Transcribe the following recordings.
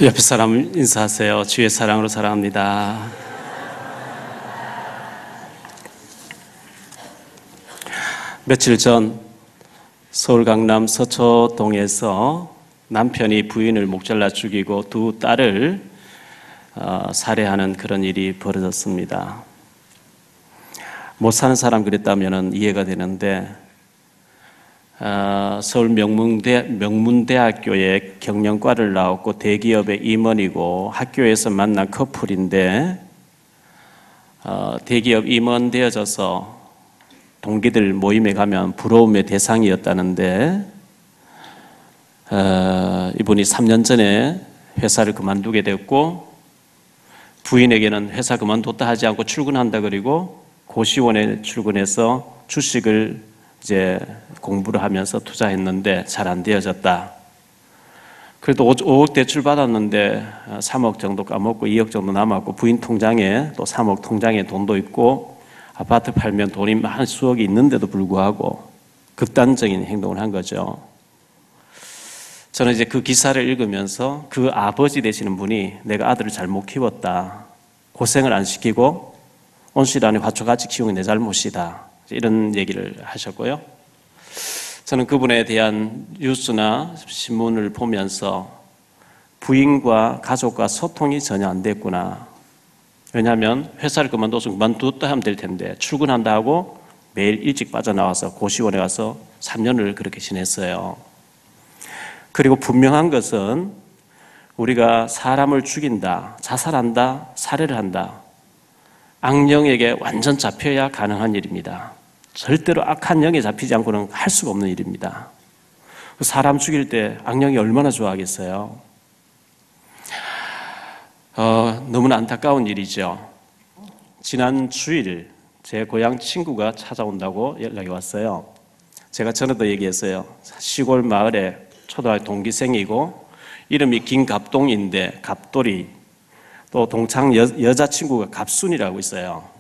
옆에 사람 인사하세요. 주의 사랑으로 사랑합니다. 며칠 전 서울 강남 서초동에서 남편이 부인을 목잘라 죽이고 두 딸을 살해하는 그런 일이 벌어졌습니다. 못 사는 사람 그랬다면 이해가 되는데 서울 명문대학교의 경영과를 나왔고 대기업의 임원이고 학교에서 만난 커플인데 대기업 임원 되어져서 동기들 모임에 가면 부러움의 대상이었다는데 이분이 3년 전에 회사를 그만두게 됐고 부인에게는 회사 그만뒀다 하지 않고 출근한다 그리고 고시원에 출근해서 주식을 이제 공부를 하면서 투자했는데 잘 안 되어졌다. 그래도 5억 대출 받았는데 3억 정도 까먹고 2억 정도 남았고 부인 통장에 또 3억 통장에 돈도 있고 아파트 팔면 돈이 한 수억이 있는데도 불구하고 극단적인 행동을 한 거죠. 저는 이제 그 기사를 읽으면서 그 아버지 되시는 분이 내가 아들을 잘못 키웠다. 고생을 안 시키고 온실 안에 화초같이 키운 게 내 잘못이다. 이런 얘기를 하셨고요. 저는 그분에 대한 뉴스나 신문을 보면서 부인과 가족과 소통이 전혀 안 됐구나. 왜냐하면 회사를 그만뒀다 하면 될 텐데 출근한다 하고 매일 일찍 빠져나와서 고시원에 가서 3년을 그렇게 지냈어요. 그리고 분명한 것은 우리가 사람을 죽인다, 자살한다, 살해를 한다. 악령에게 완전 잡혀야 가능한 일입니다. 절대로 악한 영에 잡히지 않고는 할 수가 없는 일입니다. 사람 죽일 때 악령이 얼마나 좋아하겠어요. 너무나 안타까운 일이죠. 지난 주일 제 고향 친구가 찾아온다고 연락이 왔어요. 제가 전에도 얘기했어요. 시골 마을에 초등학교 동기생이고 이름이 김갑동인데 갑돌이 또 동창 여자친구가 갑순이라고 있어요.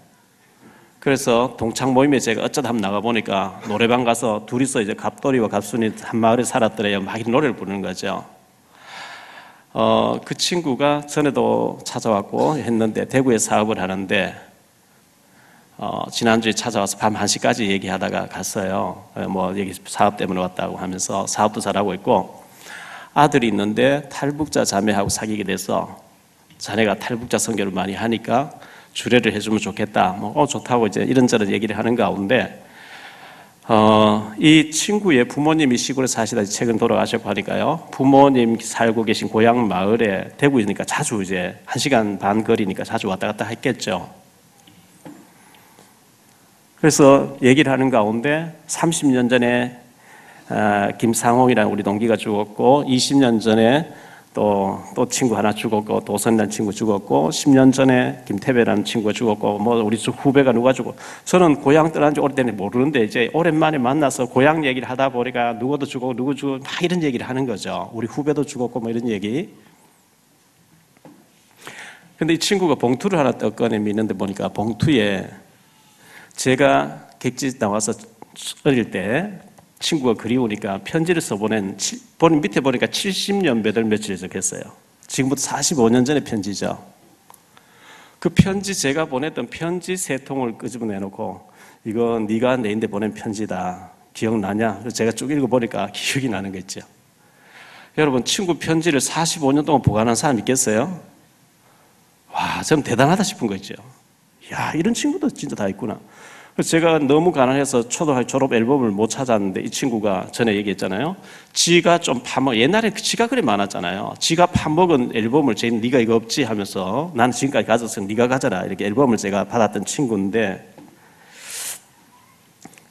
그래서 동창 모임에 제가 어쩌다 한번 나가보니까 노래방 가서 둘이서 이제 갑돌이와 갑순이 한 마을에 살았더래요. 막 노래를 부르는 거죠. 그 친구가 전에도 찾아왔고 했는데 대구에 사업을 하는데 지난주에 찾아와서 밤 1시까지 얘기하다가 갔어요. 여기 사업 때문에 왔다고 하면서 사업도 잘하고 있고 아들이 있는데 탈북자 자매하고 사귀게 돼서 자네가 탈북자 선교를 많이 하니까 주례를 해주면 좋겠다. 좋다고 이제 이런저런 얘기를 하는 가운데, 이 친구의 부모님이 시골에 사시다 최근 돌아가셨고 하니까요. 부모님 살고 계신 고향 마을에 대구이니까 자주 이제 1시간 반 거리니까 자주 왔다 갔다 했겠죠. 그래서 얘기를 하는 가운데 30년 전에 김상홍이라는 우리 동기가 죽었고 20년 전에 또 친구 하나 죽었고 도선이라는 친구 죽었고 10년 전에 김태배라는 친구가 죽었고 우리 후배가 누가 죽고 저는 고향 떠난 지 오래됐는데 모르는데 이제 오랜만에 만나서 고향 얘기를 하다 보니까 누구도 죽고 누구 죽고 막 이런 얘기를 하는 거죠. 우리 후배도 죽었고 이런 얘기. 근데 이 친구가 봉투를 하나 꺼내 미는데 보니까 봉투에 제가 객지 나와서 어릴 때 친구가 그리우니까 편지를 써보낸 밑에 보니까 70년 몇 월 며칠에 적혔어요. 지금부터 45년 전의 편지죠. 그 편지 제가 보냈던 편지 3통을 끄집어내놓고 이거 네가 내인데 보낸 편지다. 기억나냐? 그래서 제가 쭉 읽어보니까 기억이 나는 거 있죠. 여러분 친구 편지를 45년 동안 보관한 사람 있겠어요? 와, 저는 대단하다 싶은 거 있죠. 야, 이런 친구도 진짜 다 있구나. 그래서 제가 너무 가난해서 초등학교 졸업 앨범을 못 찾았는데 이 친구가 전에 얘기했잖아요. 지가 좀 옛날에 지가 그래 많았잖아요. 지가 파먹은 앨범을 네가 이거 없지 하면서 나는 지금까지 가졌으니 네가 가져라 이렇게 앨범을 제가 받았던 친구인데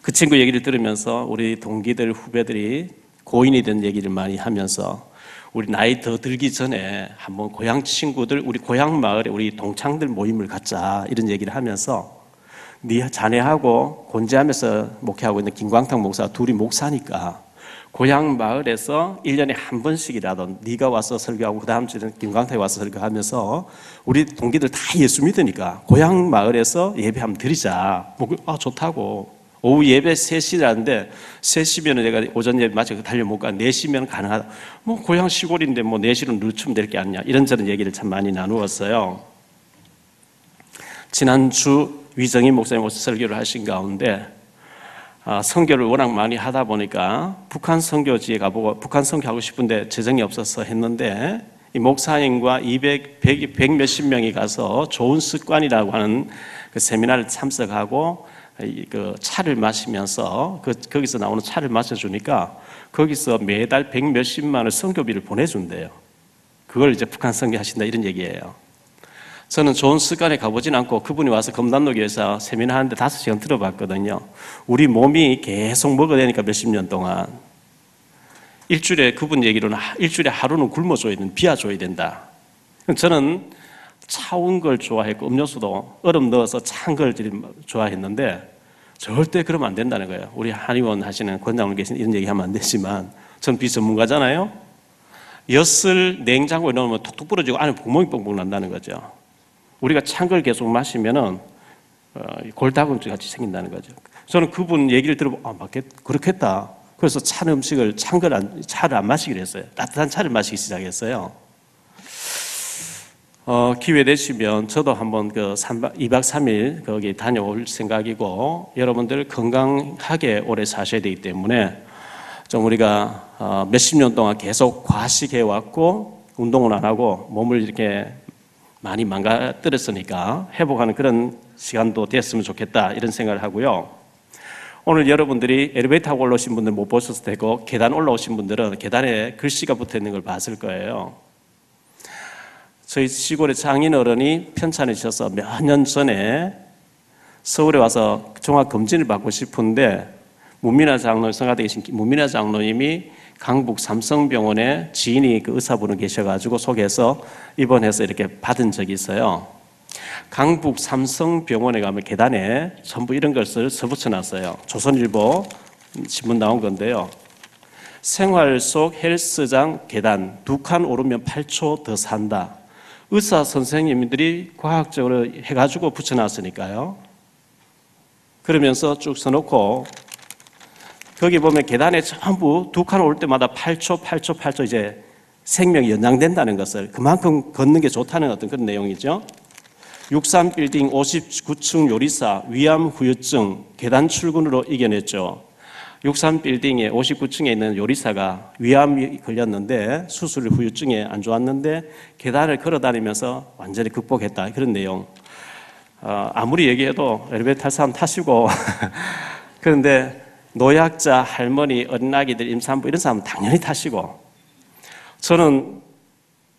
그 친구 얘기를 들으면서 우리 동기들 후배들이 고인이 된 얘기를 많이 하면서 우리 나이 더 들기 전에 한번 고향 친구들 우리 고향 마을에 우리 동창들 모임을 갖자 이런 얘기를 하면서 네 자네하고 곤지암에서 목회하고 있는 김광탁 목사 둘이 목사니까 고향 마을에서 1년에 한 번씩이라도 네가 와서 설교하고 그 다음 주에는 김광탁이 와서 설교하면서 우리 동기들 다 예수 믿으니까 고향 마을에서 예배 한번 드리자. 좋다고 오후 예배 3시라는데 3시면 내가 오전 예배 마치고 달려 못 가. 4시면 가능하다. 뭐 고향 시골인데 뭐 4시로 늦추면 될 게 아니냐. 이런저런 얘기를 참 많이 나누었어요. 지난주 위정희 목사님 오셔서 설교를 하신 가운데 선교를 워낙 많이 하다 보니까 북한 선교지에 가보고 북한 선교하고 싶은데 재정이 없어서 했는데 이 목사님과 100 몇십 명이 가서 좋은 습관이라고 하는 그 세미나를 참석하고 그 차를 마시면서 거기서 나오는 차를 마셔주니까 거기서 매달 100 몇십만 원 선교비를 보내준대요. 그걸 이제 북한 선교하신다 이런 얘기예요. 저는 좋은 습관에 가보진 않고 그분이 와서 검단로교에서 세미나 하는데 5시간 들어봤거든요. 우리 몸이 계속 먹어야 되니까 몇십 년 동안 일주일에 그분 얘기로는 일주일에 하루는 굶어줘야 된다, 비워줘야 된다. 저는 차운 걸 좋아했고 음료수도 얼음 넣어서 찬 걸 좋아했는데 절대 그러면 안 된다는 거예요. 우리 한의원 하시는 권장님 계신 이런 얘기하면 안 되지만 전 비전문가잖아요. 엿을 냉장고에 넣으면 툭툭 부러지고 안에 구멍이 뻥뻥 난다는 거죠. 우리가 찬 걸 계속 마시면은 골다공증 같이 생긴다는 거죠. 저는 그분 얘기를 들어보고 그렇겠다. 그래서 찬 음식을 차를 안 마시기로 했어요. 따뜻한 차를 마시기 시작했어요. 기회 되시면 저도 한번 2박 3일 거기 다녀올 생각이고 여러분들 건강하게 오래 사셔야 되기 때문에 좀 우리가 몇십 년 동안 계속 과식해 왔고 운동을 안 하고 몸을 이렇게 많이 망가뜨렸으니까 회복하는 그런 시간도 됐으면 좋겠다 이런 생각을 하고요. 오늘 여러분들이 엘리베이터 타고 올라오신 분들 못 보셔도 되고 계단 올라오신 분들은 계단에 글씨가 붙어 있는 걸 봤을 거예요. 저희 시골의 장인 어른이 편찮으셔서 몇 년 전에 서울에 와서 종합검진을 받고 싶은데 문민아 장로님, 성가대에 계신 문민아 장로님이 강북 삼성병원에 지인이 그 의사분이 계셔가지고 소개해서 입원해서 이렇게 받은 적이 있어요. 강북 삼성병원에 가면 계단에 전부 이런 것을 써붙여놨어요. 조선일보 신문 나온 건데요. 생활 속 헬스장 계단 2칸 오르면 8초 더 산다. 의사 선생님들이 과학적으로 해가지고 붙여놨으니까요. 그러면서 쭉 써놓고 거기 보면 계단에 전부 2칸 오를 때마다 8초 이제 생명이 연장된다는 것을 그만큼 걷는 게 좋다는 어떤 그런 내용이죠. 63빌딩 59층 요리사 위암 후유증 계단 출근으로 이겨냈죠. 63빌딩에 59층에 있는 요리사가 위암이 걸렸는데 수술 후유증에 안 좋았는데 계단을 걸어다니면서 완전히 극복했다 그런 내용. 아무리 얘기해도 엘리베이터 탈 사람 타시고 그런데 노약자, 할머니, 어린아기들, 임산부 이런 사람은 당연히 타시고 저는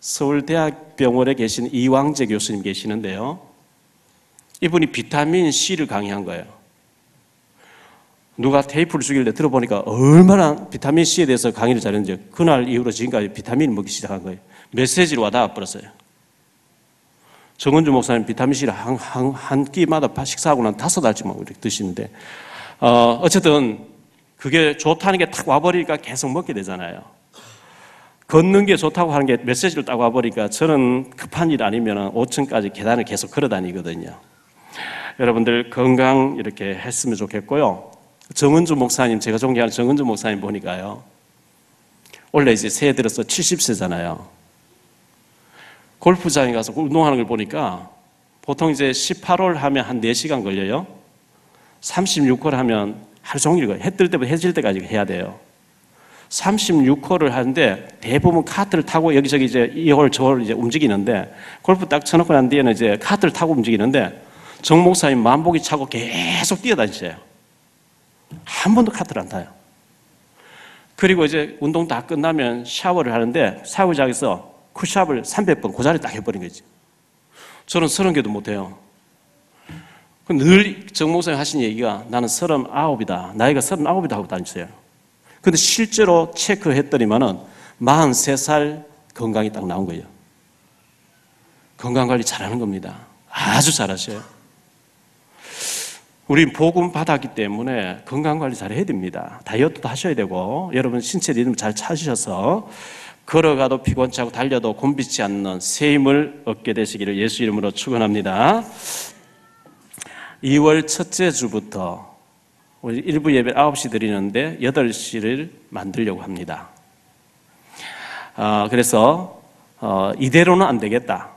서울대학병원에 계신 이왕재 교수님 계시는데요. 이분이 비타민 C를 강의한 거예요. 누가 테이프를 주길래 들어보니까 얼마나 비타민 C에 대해서 강의를 잘했는지 그날 이후로 지금까지 비타민을 먹기 시작한 거예요. 메시지로 와닿아 버렸어요. 정은주 목사님 비타민 C를 한 끼마다 식사하고 난 5알씩만 이렇게 드시는데 어쨌든 그게 좋다는 게 탁 와버리니까 계속 먹게 되잖아요. 걷는 게 좋다고 하는 게 메시지를 딱 와버리니까 저는 급한 일 아니면 5층까지 계단을 계속 걸어 다니거든요. 여러분들 건강 이렇게 했으면 좋겠고요. 정은주 목사님, 제가 존경하는 정은주 목사님 보니까요. 원래 이제 새해 들어서 70세잖아요. 골프장에 가서 운동하는 걸 보니까 보통 이제 18홀 하면 한 4시간 걸려요. 36홀 하면 하루 종일 해 뜰 때부터 해질 때까지 해야 돼요. 36홀을 하는데 대부분 카트를 타고 여기저기 이제 이 홀 저 홀 이제 움직이는데 골프 딱 쳐놓고 난 뒤에는 이제 카트를 타고 움직이는데 정 목사님 만보기 차고 계속 뛰어다니세요. 한 번도 카트를 안 타요. 그리고 이제 운동 다 끝나면 샤워를 하는데 샤워장에서 쿠샵을 300번 그 자리에 딱 해버린 거지. 저는 30개도 못해요. 늘 정 목사님 하신 얘기가 나는 39이다. 나이가 39이다 하고 다니세요. 근데 실제로 체크했더니만은 43살 건강이 딱 나온 거예요. 건강관리 잘하는 겁니다. 아주 잘하셔요. 우리 복음 받았기 때문에 건강관리 잘 해야 됩니다. 다이어트도 하셔야 되고 여러분 신체 리듬 잘 찾으셔서 걸어가도 피곤치 않고 달려도 곤비치 않는 새 힘을 얻게 되시기를 예수 이름으로 축원합니다. 2월 첫째 주부터 우리 일부 예배 9시 드리는데 8시를 만들려고 합니다. 그래서 이대로는 안 되겠다.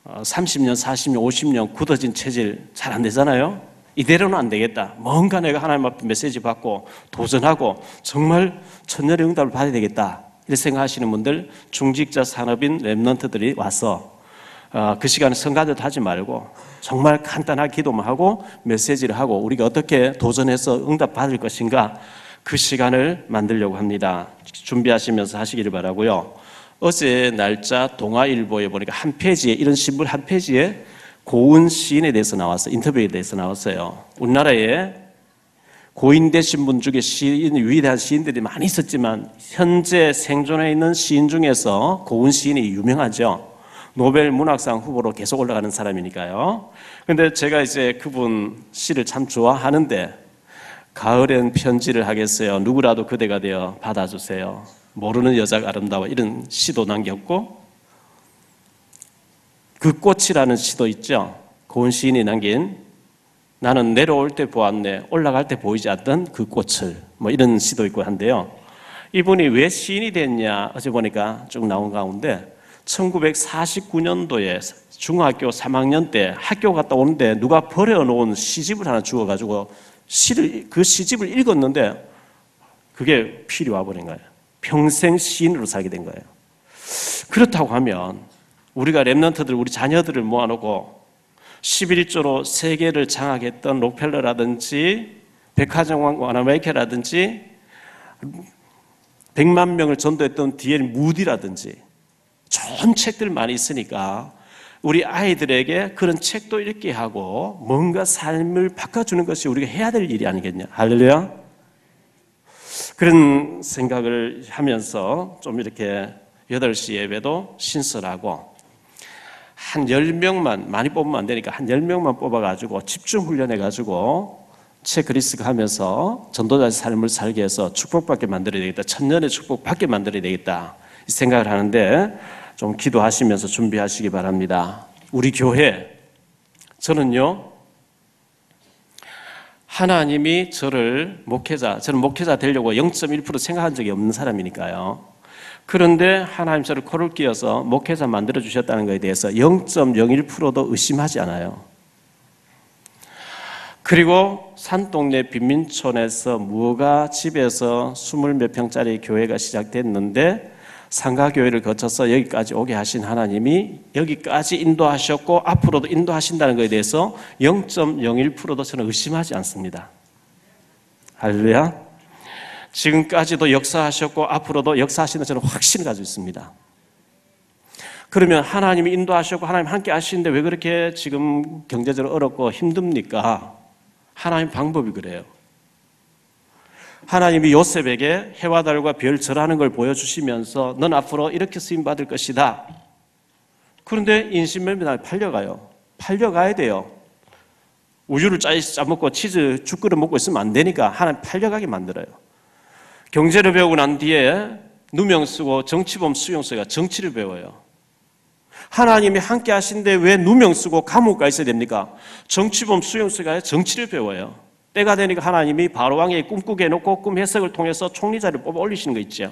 30년, 40년, 50년 굳어진 체질 잘 안 되잖아요. 이대로는 안 되겠다. 뭔가 내가 하나님 앞에 메시지 받고 도전하고 정말 천년의 응답을 받아야 되겠다. 이렇게 생각하시는 분들, 중직자 산업인 랩런트들이 와서 그 시간에 성가대도 하지 말고 정말 간단하게 기도만 하고 메시지를 하고 우리가 어떻게 도전해서 응답 받을 것인가, 그 시간을 만들려고 합니다. 준비하시면서 하시기를 바라고요. 어제 날짜 동아일보에 보니까 한 페이지에, 이런 신문 한 페이지에 고은 시인에 대해서 나왔어요. 인터뷰에 대해서 나왔어요. 우리나라에 고인 되신 분 중에 위대한 시인들이 많이 있었지만 현재 생존해 있는 시인 중에서 고은 시인이 유명하죠. 노벨 문학상 후보로 계속 올라가는 사람이니까요. 근데 제가 이제 그분 시를 참 좋아하는데, 가을엔 편지를 하겠어요. 누구라도 그대가 되어 받아주세요. 모르는 여자가 아름다워. 이런 시도 남겼고, 그 꽃이라는 시도 있죠. 고은 시인이 남긴 나는 내려올 때 보았네, 올라갈 때 보이지 않던 그 꽃을, 뭐 이런 시도 있고 한데요. 이분이 왜 시인이 됐냐, 어제 보니까 쭉 나온 가운데 1949년도에 중학교 3학년 때 학교 갔다 오는데 누가 버려놓은 시집을 하나 주워가지고 그 시집을 읽었는데 그게 필이 와버린 거예요. 평생 시인으로 살게 된 거예요. 그렇다고 하면 우리가 랩런트들, 우리 자녀들을 모아놓고 11조로 세계를 장악했던 록펠러라든지 백화점 와나메이케라든지 100만 명을 전도했던 D.L. 무디라든지 좋은 책들 많이 있으니까 우리 아이들에게 그런 책도 읽게 하고 뭔가 삶을 바꿔주는 것이 우리가 해야 될 일이 아니겠냐. 할렐루야. 그런 생각을 하면서 좀 이렇게 8시 예배도 신설하고 한 10명만, 많이 뽑으면 안 되니까 한 10명만 뽑아가지고 집중 훈련해가지고 체크리스트 하면서 전도자의 삶을 살게 해서 축복받게 만들어야 되겠다. 천년의 축복받게 만들어야 되겠다. 이 생각을 하는데 좀 기도하시면서 준비하시기 바랍니다. 우리 교회, 저는요, 하나님이 저는 목회자 되려고 0.1% 생각한 적이 없는 사람이니까요. 그런데 하나님 저를 코를 끼워서 목회자 만들어 주셨다는 것에 대해서 0.01%도 의심하지 않아요. 그리고 산동네 빈민촌에서 무허가 집에서 20몇 평짜리 교회가 시작됐는데 상가교회를 거쳐서 여기까지 오게 하신 하나님이 여기까지 인도하셨고 앞으로도 인도하신다는 것에 대해서 0.01%도 저는 의심하지 않습니다. 할렐루야. 지금까지도 역사하셨고 앞으로도 역사하시는 저는 확신을 가지고 있습니다. 그러면 하나님이 인도하셨고 하나님 함께 하시는데 왜 그렇게 지금 경제적으로 어렵고 힘듭니까? 하나님 방법이 그래요. 하나님이 요셉에게 해와 달과 별 절하는 걸 보여주시면서 넌 앞으로 이렇게 쓰임받을 것이다. 그런데 인신매매날 팔려가요. 팔려가야 돼요. 우유를 짜먹고 치즈 죽그릇 먹고 있으면 안 되니까 하나님 팔려가게 만들어요. 경제를 배우고 난 뒤에 누명 쓰고 정치범 수용 쓰기가 정치를 배워요. 하나님이 함께 하신데 왜 누명 쓰고 감옥 가 있어야 됩니까? 정치범 수용 쓰기가 정치를 배워요. 때가 되니까 하나님이 바로왕에게 꿈꾸게 해놓고 꿈 해석을 통해서 총리자를 뽑아 올리시는 거 있죠.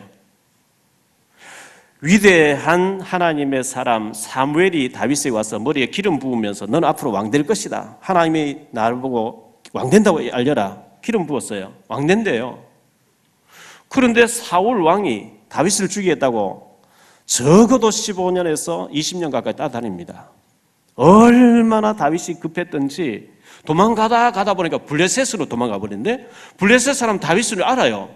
위대한 하나님의 사람 사무엘이 다윗에게 와서 머리에 기름 부으면서 너는 앞으로 왕 될 것이다. 하나님이 나를 보고 왕 된다고 알려라. 기름 부었어요. 왕 된대요. 그런데 사울 왕이 다윗을 죽이겠다고 적어도 15년에서 20년 가까이 따라다닙니다. 얼마나 다윗이 급했던지 가다 보니까 블레셋으로 도망가 버리는데 블레셋 사람 다윗을 알아요.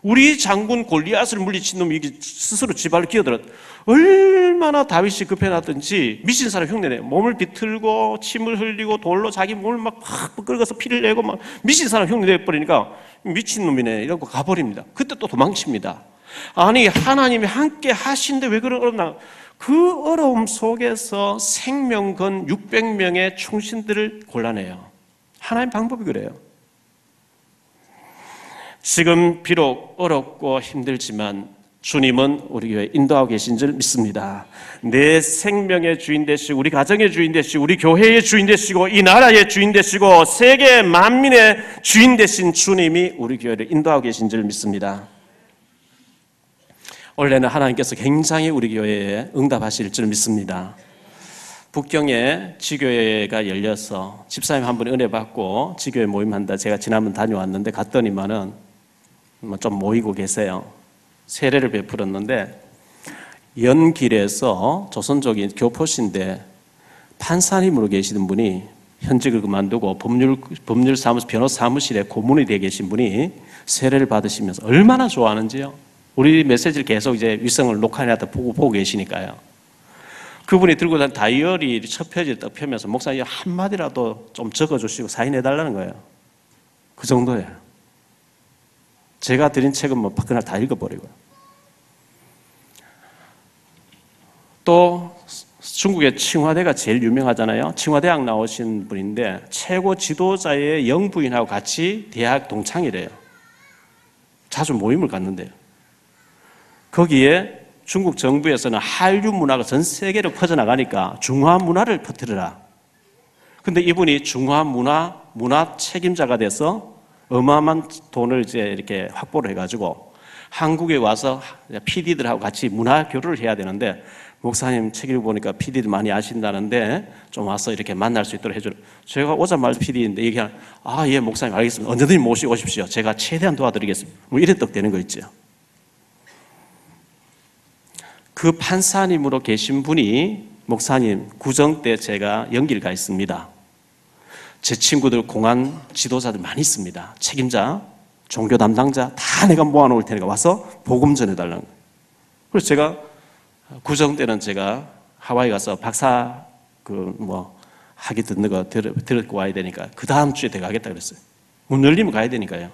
우리 장군 골리앗을 물리친 놈이 스스로 지발을 끼어들었. 얼마나 다윗이 급해놨던지 미친 사람 흉내내요. 몸을 비틀고 침을 흘리고 돌로 자기 몸을 막 끌어서 피를 내고 막 미친 사람 흉내내버리니까 미친 놈이네 이러고 가버립니다. 그때 또 도망칩니다. 아니 하나님이 함께 하신데 왜 그런 어렵나? 그 어려움 속에서 생명 건 600명의 충신들을 골라내요. 하나님 방법이 그래요. 지금 비록 어렵고 힘들지만 주님은 우리 교회 인도하고 계신 줄 믿습니다. 내 생명의 주인 되시고 우리 가정의 주인 되시고 우리 교회의 주인 되시고 이 나라의 주인 되시고 세계 만민의 주인 되신 주님이 우리 교회를 인도하고 계신 줄 믿습니다. 원래는 하나님께서 굉장히 우리 교회에 응답하실 줄 믿습니다. 북경에 지교회가 열려서 집사님 한 분이 은혜 받고 지교회 모임한다. 제가 지난번 다녀왔는데 갔더니만은 좀 모이고 계세요. 세례를 베풀었는데 연길에서 조선족인 교포신데 판사님으로 계시는 분이 현직을 그만두고 법률사무소 변호사 사무실에 고문이 되어 계신 분이 세례를 받으시면서 얼마나 좋아하는지요. 우리 메시지를 계속 이제 위성을 녹화해놨다 보고 계시니까요. 그분이 들고 다니는 다이어리 첫 페이지를 딱 펴면서 목사님 한마디라도 좀 적어주시고 사인해달라는 거예요. 그 정도예요. 제가 드린 책은 뭐 그날 다 읽어버리고요. 또 중국의 칭화대가 제일 유명하잖아요. 칭화대학 나오신 분인데 최고 지도자의 영부인하고 같이 대학 동창이래요. 자주 모임을 갖는데요. 거기에 중국 정부에서는 한류 문화가 전 세계로 퍼져나가니까 중화 문화를 퍼뜨려라. 근데 이분이 중화 문화 책임자가 돼서 어마어마한 돈을 이제 이렇게 확보를 해가지고 한국에 와서 PD들하고 같이 문화 교류를 해야 되는데 목사님 책 읽어보니까 PD들 많이 아신다는데 좀 와서 이렇게 만날 수 있도록 해주라. 제가 오자마자 PD인데 얘기하는 예 목사님 알겠습니다. 언제든지 모시고 오십시오. 제가 최대한 도와드리겠습니다. 뭐 이랬떡 되는 거 있죠. 그 판사님으로 계신 분이 목사님 구정 때 제가 연길 가 있습니다. 제 친구들 공안 지도자들 많이 있습니다. 책임자, 종교 담당자 다 내가 모아놓을 테니까 와서 복음 전해달라는 거예요. 그래서 제가 구정 때는 제가 하와이 가서 박사 학위 듣는 거 들고 와야 되니까 그 다음 주에 내가 가겠다 그랬어요. 문 열리면 가야 되니까요.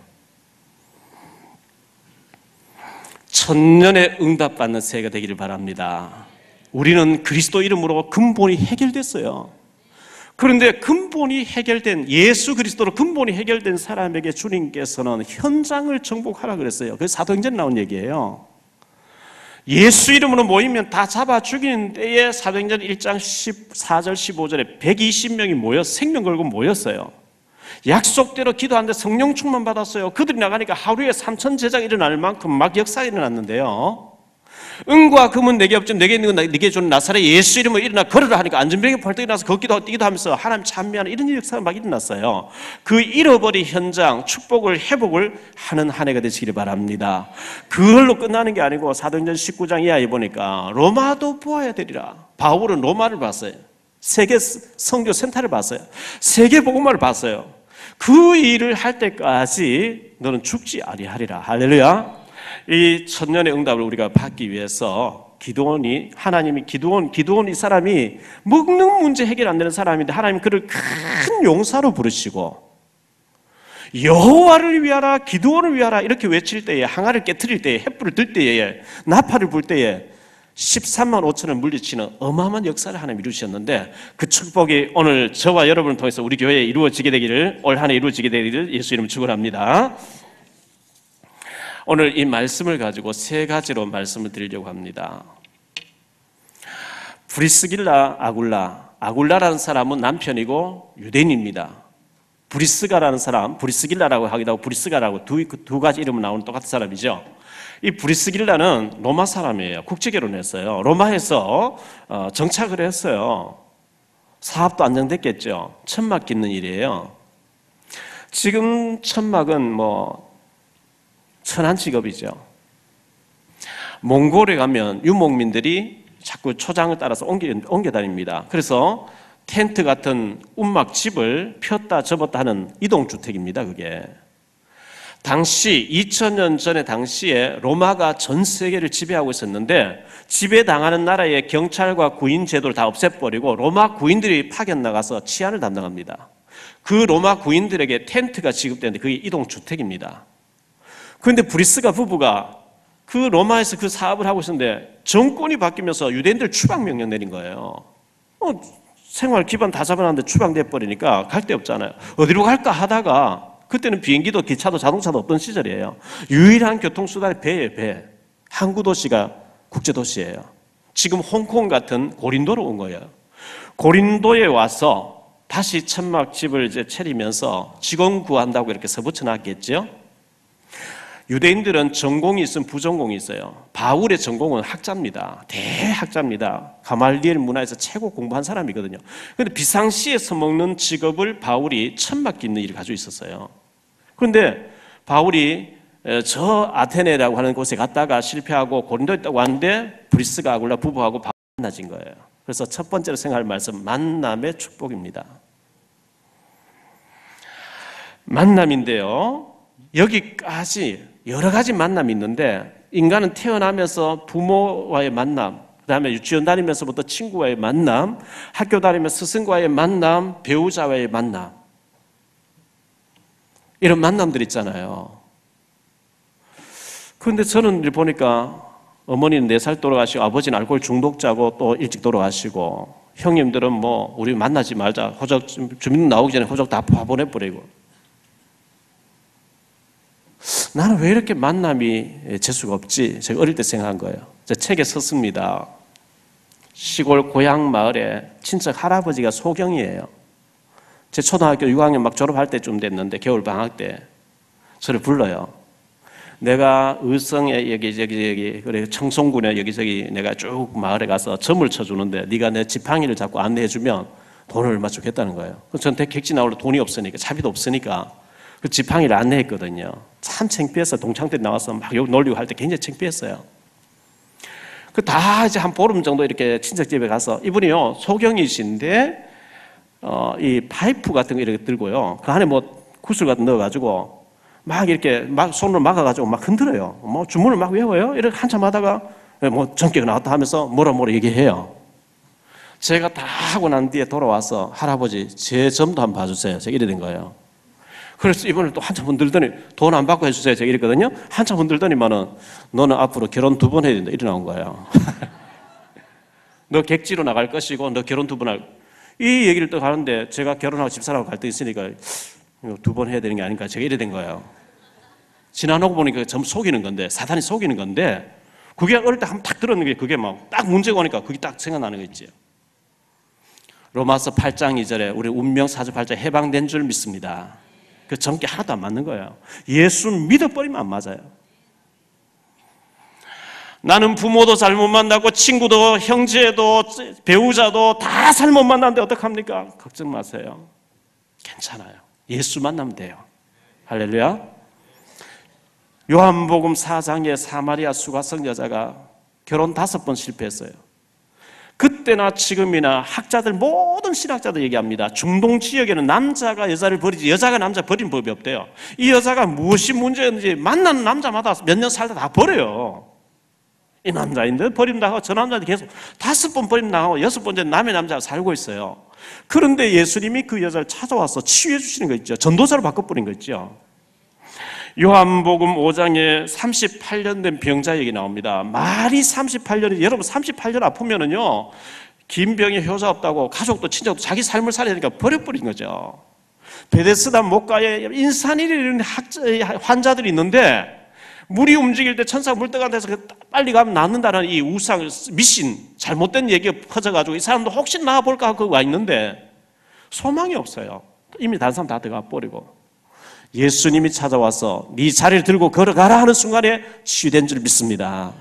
천년의 응답받는 새해가 되기를 바랍니다. 우리는 그리스도 이름으로 근본이 해결됐어요. 그런데 근본이 해결된 예수 그리스도로 근본이 해결된 사람에게 주님께서는 현장을 정복하라 그랬어요. 그게 사도행전에 나온 얘기예요. 예수 이름으로 모이면 다 잡아 죽이는 때에 사도행전 1장 14절 15절에 120명이 모여 생명 걸고 모였어요. 약속대로 기도하는데 성령 충만 받았어요. 그들이 나가니까 하루에 3,000 제자가 일어날 만큼 막 역사가 일어났는데요. 은과 금은 내게 없지만 내게 있는 건 내게 주는 나사렛 예수 이름으로 일어나 걸으라 하니까 안전병이 벌떡 일어나서 걷기도 뛰기도 하면서 하나님 찬미하는 이런 역사가 막 일어났어요. 그 잃어버린 현장 축복을 회복을 하는 한 해가 되시기를 바랍니다. 그걸로 끝나는 게 아니고 사도행전 19장 이하에 보니까 로마도 보아야 되리라. 바울은 로마를 봤어요. 세계 선교 센터를 봤어요. 세계 복음화를 봤어요. 그 일을 할 때까지 너는 죽지 아니하리라. 할렐루야. 이 천년의 응답을 우리가 받기 위해서 기드온이 하나님이 기드온 이 사람이 먹는 문제 해결 안 되는 사람인데 하나님 그를 큰 용사로 부르시고 여호와를 위하라 기드온을 위하라 이렇게 외칠 때에 항아를 깨트릴 때에 횃불을 들 때에 나팔을 불 때에 13만 5천을 물리치는 어마어마한 역사를 하나님 이루셨는데 그 축복이 오늘 저와 여러분을 통해서 우리 교회에 이루어지게 되기를 올 한 해 이루어지게 되기를 예수 이름 축원합니다. 오늘 이 말씀을 가지고 세 가지로 말씀을 드리려고 합니다. 브리스길라 아굴라라는 사람은 남편이고 유대인입니다. 브리스가라는 사람, 브리스길라라고 하기도 하고 브리스가라고 두 가지 이름은 나오는 똑같은 사람이죠. 이 브리스길라는 로마 사람이에요. 국제 결혼했어요. 로마에서 정착을 했어요. 사업도 안정됐겠죠. 천막 깃는 일이에요. 지금 천막은 천한 직업이죠. 몽골에 가면 유목민들이 자꾸 초장을 따라서 옮겨 다닙니다. 그래서 텐트 같은 움막 집을 폈다 접었다 하는 이동주택입니다. 그게 당시 2000년 전에 당시에 로마가 전 세계를 지배하고 있었는데 지배당하는 나라의 경찰과 구인 제도를 다 없애버리고 로마 구인들이 파견 나가서 치안을 담당합니다. 그 로마 구인들에게 텐트가 지급되는데 그게 이동주택입니다. 그런데 브리스가 부부가 그 로마에서 그 사업을 하고 있었는데 정권이 바뀌면서 유대인들 추방명령 내린 거예요. 생활 기반 다 잡아놨는데 추방돼 버리니까 갈 데 없잖아요. 어디로 갈까 하다가 그때는 비행기도 기차도 자동차도 없던 시절이에요. 유일한 교통수단이 배예요. 배. 항구 도시가 국제 도시예요. 지금 홍콩 같은 고린도로 온 거예요. 고린도에 와서 다시 천막집을 이제 차리면서 직원 구한다고 이렇게 써붙여 놨겠죠. 유대인들은 전공이 있으면 부전공이 있어요. 바울의 전공은 학자입니다. 대학자입니다. 가말리엘 문화에서 최고 공부한 사람이거든요. 그런데 비상시에 써먹는 직업을 바울이 천막 깁는 일을 가지고 있었어요. 그런데 바울이 저 아테네라고 하는 곳에 갔다가 실패하고 고린도에 있다고 하는데 브리스가 아굴라 부부하고 만나진 거예요. 그래서 첫 번째로 생각할 말씀, 만남의 축복입니다. 만남인데요, 여기까지 여러 가지 만남이 있는데 인간은 태어나면서 부모와의 만남, 그 다음에 유치원 다니면서부터 친구와의 만남, 학교 다니면서 스승과의 만남, 배우자와의 만남, 이런 만남들 있잖아요. 그런데 저는 보니까 어머니는 4살 돌아가시고 아버지는 알코올 중독자고 또 일찍 돌아가시고 형님들은 뭐 우리 만나지 말자, 호적 주민 나오기 전에 호적 다 보내버리고, 나는 왜 이렇게 만남이 재수가 없지? 제가 어릴 때 생각한 거예요. 제 책에 썼습니다. 시골 고향 마을에 친척 할아버지가 소경이에요. 제 초등학교 6학년 막 졸업할 때쯤 됐는데 겨울 방학 때 저를 불러요. 내가 의성에 여기 그래 청송군에 여기저기 내가 쭉 마을에 가서 점을 쳐주는데 네가 내 지팡이를 잡고 안내해주면 돈을 얼마 주겠다는 거예요. 전 객지 나올 돈이 없으니까, 차비도 없으니까 그 지팡이를 안내했거든요. 참 창피해서 동창 때 나와서 막 욕 놀리고 할 때 굉장히 창피했어요. 그 다 이제 한 보름 정도 이렇게 친척집에 가서, 이분이요 소경이신데 이 파이프 같은 거 이렇게 들고요, 그 안에 뭐 구슬 같은 거 넣어가지고 막 이렇게 막 손으로 막아가지고 막 흔들어요. 뭐 주문을 막 외워요. 이렇게 한참 하다가 뭐 전기가 나왔다 하면서 뭐라 얘기해요. 제가 다 하고 난 뒤에 돌아와서 할아버지 제 점도 한번 봐주세요. 제가 이래 된 거예요. 그래서 이번에 또 한참 흔들더니 돈 안 받고 해주세요. 제가 이랬거든요. 한참 흔들더니만은 너는 앞으로 결혼 2번 해야 된다. 이래 나온 거예요. 너 객지로 나갈 것이고 너 결혼 2번 할, 이 얘기를 또 하는데 제가 결혼하고 집사람하고 갈등 있으니까 2번 해야 되는 게 아닌가, 제가 이래 된 거예요. 지나고 보니까 전부 속이는 건데, 사탄이 속이는 건데, 그게 어릴 때 한번 딱 들었는 게 그게 막 딱 문제가 오니까 그게 딱 생각나는 거 있지. 로마서 8장 2절에 우리 운명 사주 8장 해방된 줄 믿습니다. 그 전개 하나도 안 맞는 거예요. 예수 믿어버리면 안 맞아요. 나는 부모도 잘못 만나고 친구도 형제도 배우자도 다 잘못 만났는데 어떡합니까? 걱정 마세요. 괜찮아요. 예수 만나면 돼요. 할렐루야. 요한복음 4장에 사마리아 수가성 여자가 결혼 5번 실패했어요. 그때나 지금이나 학자들, 모든 신학자들 얘기합니다. 중동 지역에는 남자가 여자를 버리지 여자가 남자 버리는 법이 없대요. 이 여자가 무엇이 문제였는지 만나는 남자마다 몇 년 살다 다 버려요. 이 남자인데 버림도 하고 저 남자한테 계속 5번 버림당하고 6번째 남의 남자가 살고 있어요. 그런데 예수님이 그 여자를 찾아와서 치유해 주시는 거 있죠. 전도사로 바꿔버린 거 있죠. 요한복음 5장에 38년 된 병자 얘기 나옵니다. 말이 38년이, 여러분 38년 아프면은요, 긴 병에 효자 없다고 가족도 친척도 자기 삶을 살아야 되니까 버려버린 거죠. 베데스다 목가에 인산일이 이런 환자들이 있는데 물이 움직일 때 천사가 물 떠간 데서 빨리 가면 낫는다는 이 우상, 미신, 잘못된 얘기가 퍼져가지고 이 사람도 혹시 나아볼까 하고 와 있는데 소망이 없어요. 이미 다른 사람 다 들어가 버리고. 예수님이 찾아와서 네 자리를 들고 걸어가라 하는 순간에 치유된 줄 믿습니다.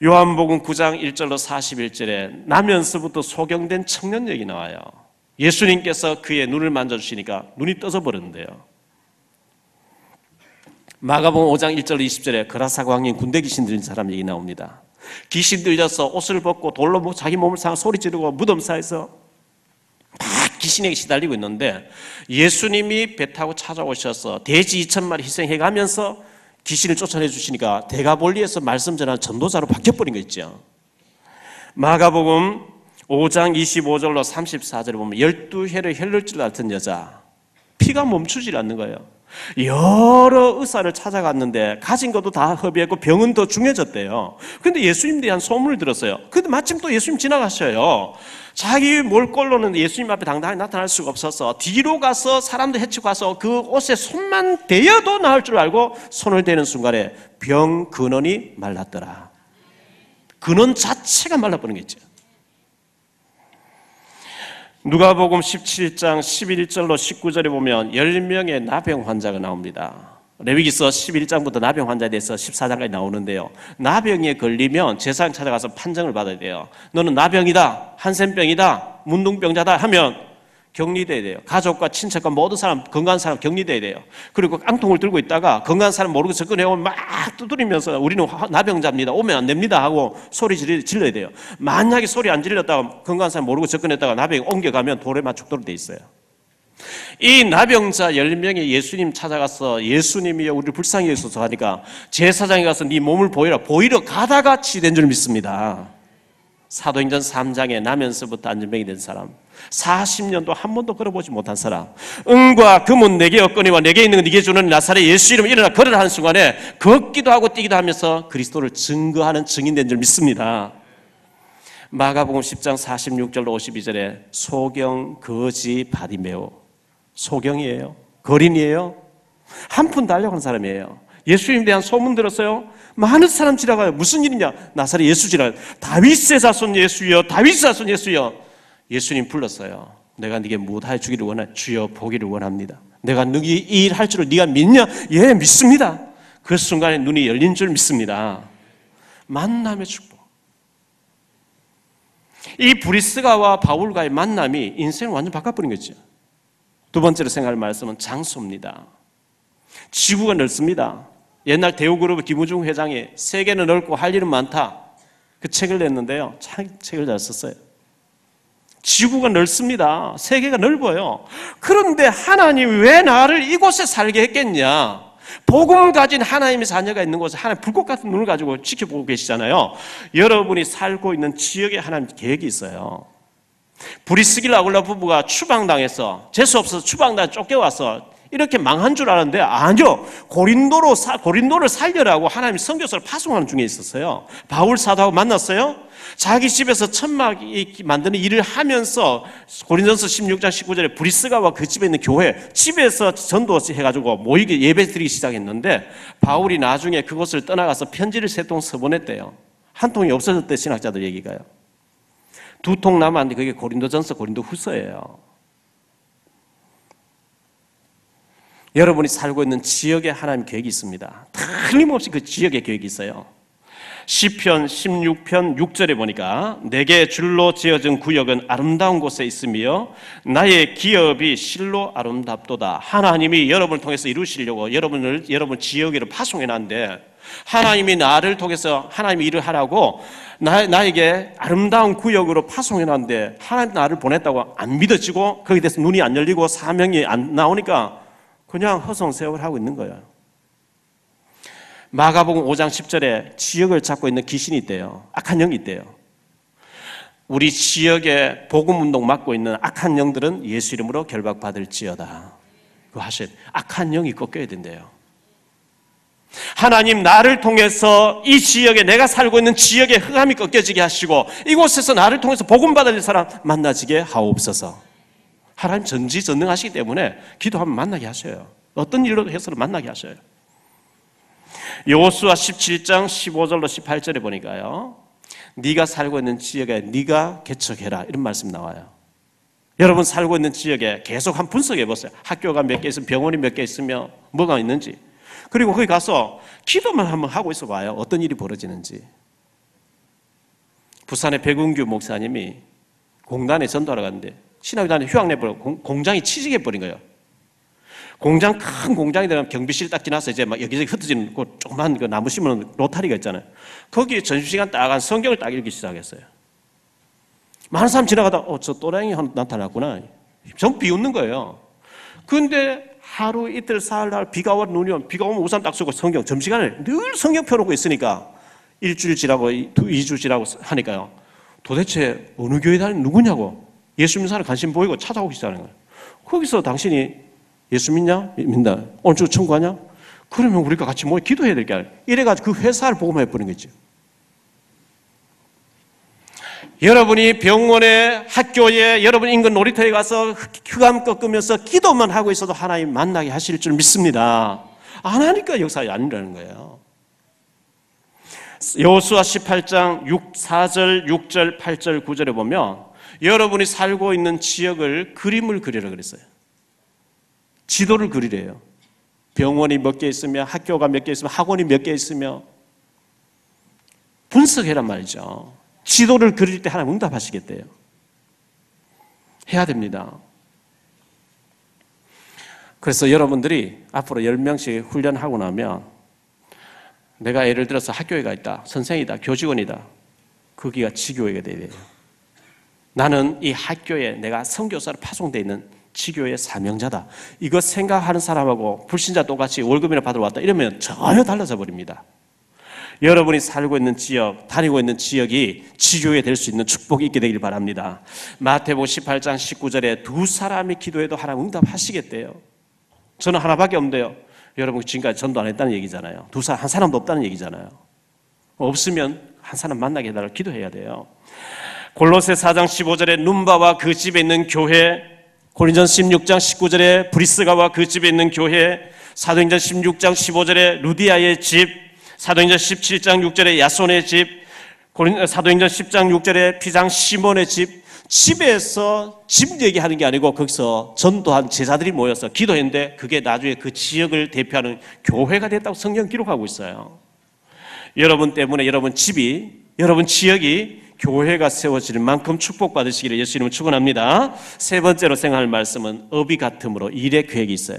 요한복음 9장 1절로 41절에 나면서부터 소경된 청년 얘기 나와요. 예수님께서 그의 눈을 만져주시니까 눈이 떠져 버렸는데요. 마가복음 5장 1절 20절에 그라사 광인 군대 귀신 들린 사람 얘기 나옵니다. 귀신 들려서 옷을 벗고 돌로 자기 몸을 상하 소리 지르고 무덤 사이에서 막 귀신에게 시달리고 있는데 예수님이 배 타고 찾아오셔서 돼지 2,000마리 희생해 가면서 귀신을 쫓아내 주시니까 대가볼리에서 말씀 전하는 전도자로 바뀌어버린 거 있죠. 마가복음 5장 25절로 34절을 보면 12해를 혈루질 앓던 여자, 피가 멈추질 않는 거예요. 여러 의사를 찾아갔는데 가진 것도 다 허비했고 병은 더 중해졌대요. 그런데 예수님에 대한 소문을 들었어요. 근데 마침 또 예수님 지나가셔요. 자기 몰골로는 예수님 앞에 당당히 나타날 수가 없어서 뒤로 가서 사람들 해치고 가서 그 옷에 손만 대어도 나을 줄 알고 손을 대는 순간에 병 근원이 말랐더라. 근원 자체가 말라버린 게 있죠. 누가복음 17장 11절로 19절에 보면 10명의 나병 환자가 나옵니다. 레위기서 11장부터 나병 환자에 대해서 14장까지 나오는데요. 나병에 걸리면 제사장 찾아가서 판정을 받아야 돼요. 너는 나병이다, 한센병이다, 문둥병자다 하면 격리돼야 돼요. 가족과 친척과 모든 사람, 건강한 사람 격리돼야 돼요. 그리고 깡통을 들고 있다가 건강한 사람 모르고 접근해오면 막 두드리면서 우리는 나병자입니다, 오면 안 됩니다 하고 소리 질러야 돼요. 만약에 소리 안 질렀다가 건강한 사람 모르고 접근했다가 나병이 옮겨가면 돌에 맞 죽도록 돼 있어요. 이 나병자 10명이 예수님 찾아가서 예수님이여 우리를 불쌍히 여기소서 하니까 제사장이 가서 네 몸을 보이러 가다가 치유된 줄 믿습니다. 사도행전 3장에 나면서부터 안전병이 된 사람, 40년도 한 번도 걸어보지 못한 사람, 은과 금은 내게 없거니와 내게 있는 건 네게 주는 나사렛 예수 이름 일어나 걸으라 하는 순간에 걷기도 하고 뛰기도 하면서 그리스도를 증거하는 증인된 줄 믿습니다. 마가복음 10장 46절로 52절에 소경, 거지, 바디메오. 소경이에요? 거린이에요? 한 푼 달려고 하는 사람이에요. 예수님에 대한 소문 들었어요? 많은 사람 지나가요. 무슨 일이냐? 나사렛 예수 지나가요. 다윗의 자손 예수여, 다윗의 자손 예수여. 예수님 불렀어요. 내가 네게 무엇하여 주기를 원하냐? 주여 보기를 원합니다. 내가 너희 이 일 할 줄을 네가 믿냐? 예, 믿습니다. 그 순간에 눈이 열린 줄 믿습니다. 만남의 축복. 이 브리스가와 바울과의 만남이 인생을 완전 바꿔버린 거죠. 두 번째로 생각할 말씀은 장소입니다. 지구가 넓습니다. 옛날 대우그룹 김우중 회장이 세계는 넓고 할 일은 많다, 그 책을 냈는데요. 책을 잘 썼어요. 지구가 넓습니다. 세계가 넓어요. 그런데 하나님이 왜 나를 이곳에 살게 했겠냐? 복음을 가진 하나님의 자녀가 있는 곳에 하나님 불꽃 같은 눈을 가지고 지켜보고 계시잖아요. 여러분이 살고 있는 지역에 하나님 계획이 있어요. 브리스길라 아굴라 부부가 추방당해서 재수없어서 추방당해 쫓겨와서 이렇게 망한 줄 알았는데 아니요, 고린도를 살려라고 하나님이 선교사를 파송하는 중에 있었어요. 바울 사도하고 만났어요. 자기 집에서 천막 만드는 일을 하면서 고린도전서 16장 19절에 브리스가와 그 집에 있는 교회 집에서 전도해가지고 모이게 예배드리기 시작했는데 바울이 나중에 그곳을 떠나가서 편지를 3통 서본했대요. 한 통이 없어졌대, 신학자들 얘기가요. 2통 남았는데 그게 고린도전서, 고린도후서예요. 여러분이 살고 있는 지역에 하나님 계획이 있습니다. 틀림없이 그 지역에 계획이 있어요. 시편 16편 6절에 보니까 내게 줄로 지어진 구역은 아름다운 곳에 있으며 나의 기업이 실로 아름답도다. 하나님이 여러분을 통해서 이루시려고 여러분 지역으로 파송해 놨는데 하나님이 나를 통해서 하나님이 일을 하라고 나에게 아름다운 구역으로 파송해 놨는데 하나님 나를 보냈다고 안 믿어지고 거기에 대해서 눈이 안 열리고 사명이 안 나오니까 그냥 허송세월 하고 있는 거예요. 마가복음 5장 10절에 지역을 잡고 있는 귀신이 있대요. 악한 영이 있대요. 우리 지역에 복음운동 맡고 있는 악한 영들은 예수 이름으로 결박받을지어다. 그거 하셔야 돼요. 악한 영이 꺾여야 된대요. 하나님 나를 통해서 이 지역에 내가 살고 있는 지역에 흑암이 꺾여지게 하시고 이곳에서 나를 통해서 복음 받을 사람 만나지게 하옵소서. 하나님 전지전능하시기 때문에 기도하면 만나게 하셔요. 어떤 일로 해서는 만나게 하셔요. 여호수아 17장 15절로 18절에 보니까요, 네가 살고 있는 지역에 네가 개척해라 이런 말씀 나와요. 여러분 살고 있는 지역에 계속 한번 분석해 보세요. 학교가 몇 개 있으면 병원이 몇 개 있으며 뭐가 있는지, 그리고 거기 가서 기도만 한번 하고 있어 봐요. 어떤 일이 벌어지는지. 부산의 백운규 목사님이 공단에 전도하러 갔는데 신학교단에 휴학 내버리고 공장이 취직해버린 거예요. 공장, 큰 공장이 되면 경비실 딱 지나서 이제 막 여기저기 흩어지는 그 조그만 그 나무 심는 로타리가 있잖아요. 거기에 점심시간 딱 한 성경을 딱 읽기 시작했어요. 많은 사람 지나가다 저 또랑이 나타났구나. 전 비웃는 거예요. 그런데 하루 이틀 사흘날 비가 와 눈이 오면 비가 오면 우산 딱 쓰고 성경 점심시간에 늘 성경 펴놓고 있으니까 일주일 지나고 2주 지나고 하니까요. 도대체 어느 교회 다니는 누구냐고 예수 믿는 사람 관심 보이고 찾아오기 시작하는 거예요. 거기서 당신이 예수 믿냐? 믿는다. 오늘 주 천국 가냐? 그러면 우리가 같이 모여 기도해야 될 게 아니야. 이래가지고 그 회사를 복음해버린 거지. 여러분이 병원에, 학교에, 여러분 인근 놀이터에 가서 흑암 꺾으면서 기도만 하고 있어도 하나님 만나게 하실 줄 믿습니다. 안 하니까 역사가 아니라는 거예요. 여호수아 18장 4절, 6절, 8절, 9절에 보면 여러분이 살고 있는 지역을 그림을 그리라 그랬어요. 지도를 그리래요. 병원이 몇 개 있으며 학교가 몇 개 있으며 학원이 몇 개 있으며 분석해란 말이죠. 지도를 그릴 때 하나님 응답하시겠대요. 해야 됩니다. 그래서 여러분들이 앞으로 10명씩 훈련하고 나면 내가 예를 들어서 학교에 가 있다. 선생이다. 교직원이다. 거기가 지교회가 돼야 돼요. 나는 이 학교에 내가 선교사로 파송되어 있는 지교의 사명자다. 이거 생각하는 사람하고 불신자 똑같이 월급이나 받으러 왔다. 이러면 전혀 달라져 버립니다. 여러분이 살고 있는 지역, 다니고 있는 지역이 지교회 될 수 있는 축복이 있게 되길 바랍니다. 마태복음 18장 19절에 두 사람이 기도해도 하나님 응답하시겠대요. 저는 하나밖에 없는데요. 여러분 지금까지 전도 안 했다는 얘기잖아요. 한 사람도 없다는 얘기잖아요. 없으면 한 사람 만나게 해달라고 기도해야 돼요. 골로새 4장 15절에 눈바와 그 집에 있는 교회, 고린전서 16장 19절에 브리스가와 그 집에 있는 교회, 사도행전 16장 15절에 루디아의 집, 사도행전 17장 6절에 야손의 집, 사도행전 10장 6절에 피장 시몬의 집, 집에서 집 얘기하는 게 아니고 거기서 전도한 제자들이 모여서 기도했는데 그게 나중에 그 지역을 대표하는 교회가 됐다고 성경 기록하고 있어요. 여러분 때문에 여러분 집이, 여러분 지역이 교회가 세워지는 만큼 축복받으시기를 예수 이름으로 축원합니다. 세 번째로 생각할 말씀은 업이 같음으로 일의 계획이 있어요.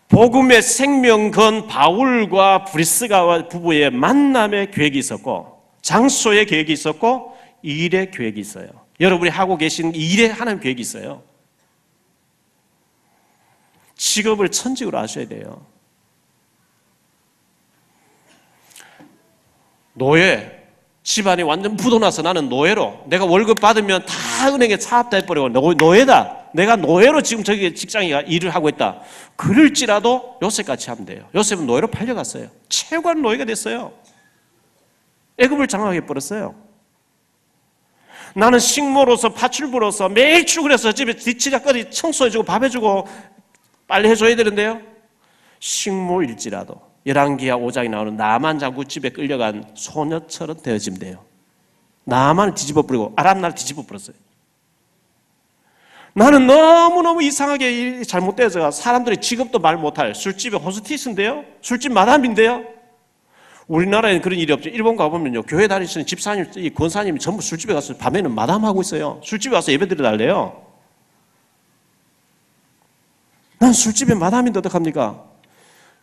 복음의 생명건 바울과 브리스가 부부의 만남의 계획이 있었고 장소의 계획이 있었고 일의 계획이 있어요. 여러분이 하고 계신 일에 하나님 계획이 있어요. 직업을 천직으로 하셔야 돼요. 노예, 집안이 완전 부도나서 나는 노예로, 내가 월급 받으면 다 은행에 차압다 해버리고 노예다. 내가 노예로 지금 저기 직장에 일을 하고 있다. 그럴지라도 요셉같이 하면 돼요. 요셉은 노예로 팔려갔어요. 최고한 노예가 됐어요. 애굽을 장악해버렸어요. 나는 식모로서 파출부로서 매일 출근해서 집에 뒤치다거리 청소해주고 밥해주고 빨래해줘야 되는데요. 식모일지라도 열왕기하 5장에 나오는 나만 장군집에 끌려간 소녀처럼 되어지면 돼요. 나만을 뒤집어버리고 아람나라를 뒤집어버렸어요. 나는 너무너무 이상하게 잘못돼서 사람들이 직업도 말 못할 술집의 호스티스인데요. 술집 마담인데요. 우리나라에는 그런 일이 없죠. 일본 가보면요, 교회 다니시는 집사님, 권사님이 전부 술집에 가서 밤에는 마담하고 있어요. 술집에 가서 예배 드려달래요. 난 술집에 마담인데 어떡합니까?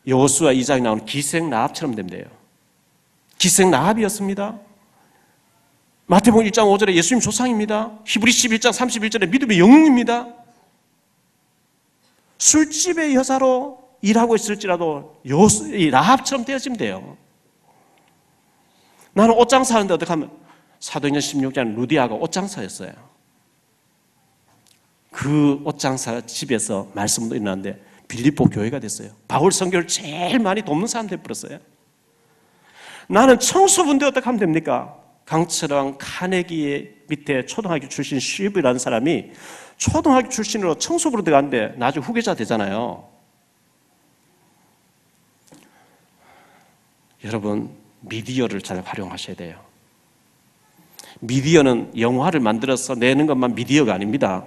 여호수아 2장에 나오는 기생 라합처럼 되면 돼요. 기생 라합이었습니다. 마태복음 1장 5절에 예수님 조상입니다. 히브리 11장 31절에 믿음의 영웅입니다. 술집의 여자로 일하고 있을지라도 이 라합처럼 되어지면 돼요. 나는 옷장사 하는데 어떻게 하면, 사도행전 16장 루디아가 옷장사였어요. 그 옷장사 집에서 말씀도 일어났는데 빌립보 교회가 됐어요. 바울 선교를 제일 많이 돕는 사람 되어버렸어요. 나는 청소부인데 어떻게 하면 됩니까? 강철왕 카네기의 밑에 초등학교 출신 쉬브라는 사람이 초등학교 출신으로 청소부로 들어갔는데 나중에 후계자 되잖아요. 여러분, 미디어를 잘 활용하셔야 돼요. 미디어는 영화를 만들어서 내는 것만 미디어가 아닙니다.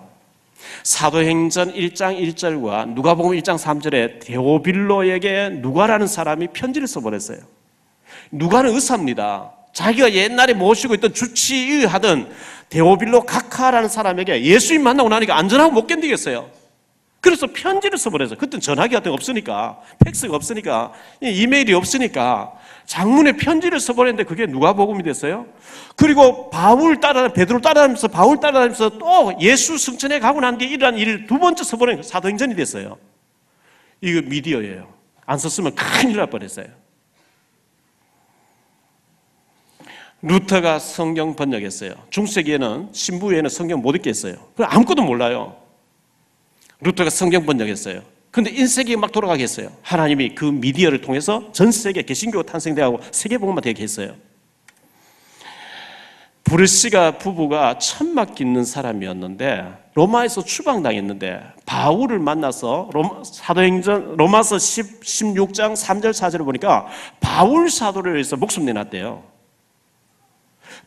사도행전 1장 1절과 누가복음 1장 3절에 데오빌로에게 누가라는 사람이 편지를 써보냈어요. 누가는 의사입니다. 자기가 옛날에 모시고 있던 주치의하던 데오빌로 각하라는 사람에게 예수님 만나고 나니까 안전하고 못 견디겠어요. 그래서 편지를 써버렸어요. 그때는 전화기 같은 거 없으니까, 팩스가 없으니까, 이메일이 없으니까 장문의 편지를 써버렸는데 그게 누가복음이 됐어요. 그리고 베드로 따라다니면서 바울 따라다니면서 또 예수 승천에 가고 난 뒤에 일어난 일을 두 번째 써버린 사도행전이 됐어요. 이거 미디어예요. 안 썼으면 큰일 날 뻔했어요. 루터가 성경 번역했어요. 중세기에는 신부 외에는 성경 못 읽겠어요. 아무것도 몰라요. 루터가 성경 번역했어요. 근데 인세계가 막 돌아가게 했어요. 하나님이 그 미디어를 통해서 전 세계 개신교가 탄생되고 세계복음화 되게 했어요. 브르시가 부부가 천막 깃는 사람이었는데 로마에서 추방당했는데 바울을 만나서 사도행전 로마서 16장 3절 4절을 보니까 바울 사도를 위해서 목숨 내놨대요.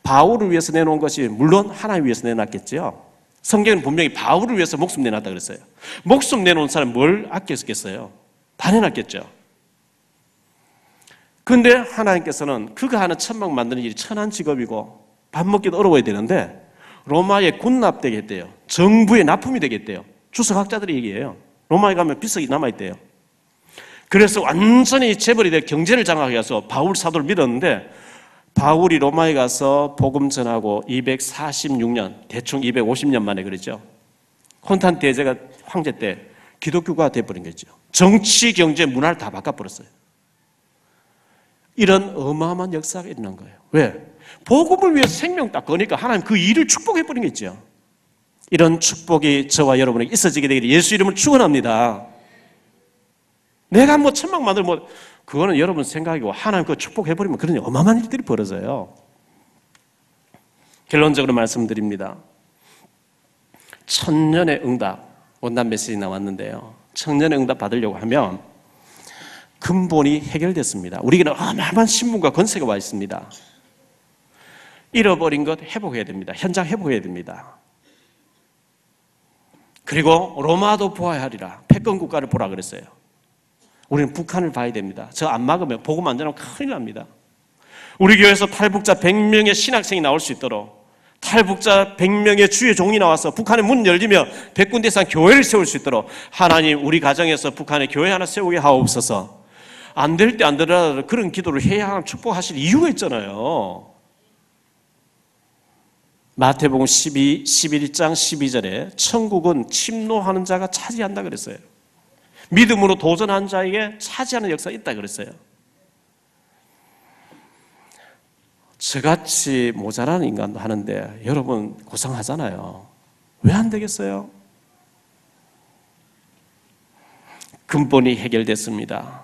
바울을 위해서 내놓은 것이 물론 하나님 위해서 내놨겠죠. 성경은 분명히 바울을 위해서 목숨 내놨다 그랬어요. 목숨 내놓은 사람 뭘 아꼈겠어요? 다 내놨겠죠. 근데 하나님께서는 그가 하는 천막 만드는 일이 천한 직업이고 밥 먹기도 어려워야 되는데 로마에 군납되게 했대요. 정부의 납품이 되겠대요. 주석학자들이 얘기해요. 로마에 가면 비석이 남아있대요. 그래서 완전히 재벌이 돼 경제를 장악하게 해서 바울 사도를 믿었는데 바울이 로마에 가서 복음 전하고 246년, 대충 250년 만에 그랬죠. 콘스탄 대제가 황제 때 기독교가 돼버린 거죠. 정치, 경제, 문화를 다 바꿔버렸어요. 이런 어마어마한 역사가 일어난 거예요. 왜? 복음을 위해서 생명 딱 거니까 하나님 그 일을 축복해버린 거죠. 이런 축복이 저와 여러분에게 있어지게 되기를 예수 이름을 축원합니다. 내가 뭐 천막 만들면 그거는 여러분 생각이고 하나님 그 축복해버리면 그런 어마어마한 일들이 벌어져요. 결론적으로 말씀드립니다. 천년의 응답, 원단 메시지 나왔는데요. 천년의 응답 받으려고 하면 근본이 해결됐습니다. 우리에게는 어마어마한 신분과 권세가 와 있습니다. 잃어버린 것 회복해야 됩니다. 현장 회복해야 됩니다. 그리고 로마도 보아야 하리라. 패권 국가를 보라 그랬어요. 우리는 북한을 봐야 됩니다. 저 안 막으면 복음 안 전하면 큰일 납니다. 우리 교회에서 탈북자 100명의 신학생이 나올 수 있도록 탈북자 100명의 주의 종이 나와서 북한의 문 열리며 100군데 이상 교회를 세울 수 있도록 하나님 우리 가정에서 북한에 교회 하나 세우게 하옵소서. 안 될 때 안 되더라도 그런 기도를 해야 하는 축복하실 이유가 있잖아요. 마태복음 11장 12절에 천국은 침노하는 자가 차지한다 그랬어요. 믿음으로 도전한 자에게 차지하는 역사가 있다 그랬어요. 저같이 모자라는 인간도 하는데 여러분 고생하잖아요. 왜 안 되겠어요? 근본이 해결됐습니다.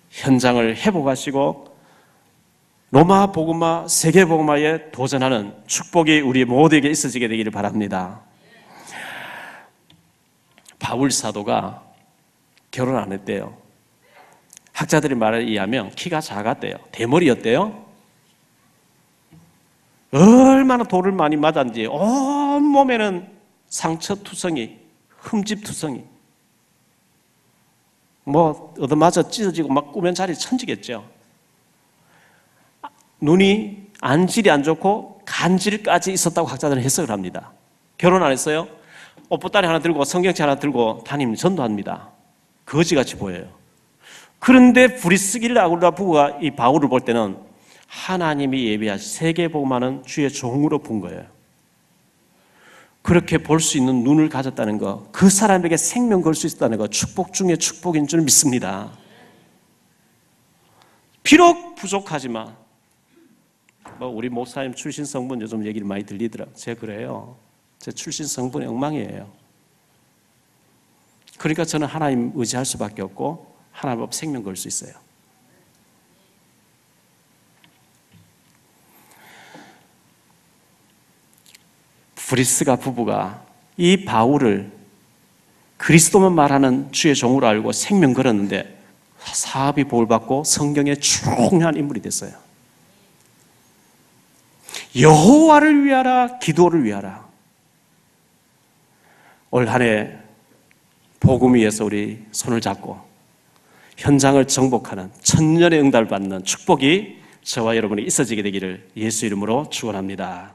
현장을 회복하시고 로마 복음화, 세계 복음화에 도전하는 축복이 우리 모두에게 있어지게 되기를 바랍니다. 바울 사도가 결혼 안 했대요. 학자들의 말에 의하면 키가 작았대요. 대머리였대요. 얼마나 돌을 많이 맞았는지 온몸에는 상처투성이, 흠집투성이, 뭐 얻어맞아 찢어지고 막 꾸면 자리 천지겠죠. 눈이 안질이 안 좋고 간질까지 있었다고 학자들은 해석을 합니다. 결혼 안 했어요? 옷보따리 하나 들고 성경책 하나 들고 다니면 전도합니다. 거지같이 보여요. 그런데 브리스길라 아굴라 부부가 이 바울을 볼 때는 하나님이 예비하신 세계복음하는 주의 종으로 본 거예요. 그렇게 볼 수 있는 눈을 가졌다는 거, 그 사람에게 생명 걸 수 있다는 거 축복 중에 축복인 줄 믿습니다. 비록 부족하지만 우리 목사님 출신 성분 요즘 얘기를 많이 들리더라고요. 제가 그래요. 제 출신 성분이 엉망이에요. 그러니까 저는 하나님 의지할 수밖에 없고 하나님 앞 생명 걸 수 있어요. 브리스가 부부가 이 바울을 그리스도만 말하는 주의 종으로 알고 생명 걸었는데 사업이 보호받고 성경의 중요한 인물이 됐어요. 여호와를 위하라, 기도를 위하라. 올 한 해 복음 위에서 우리 손을 잡고 현장을 정복하는 천년의 응답을 받는 축복이 저와 여러분이 있어지게 되기를 예수 이름으로 축원합니다.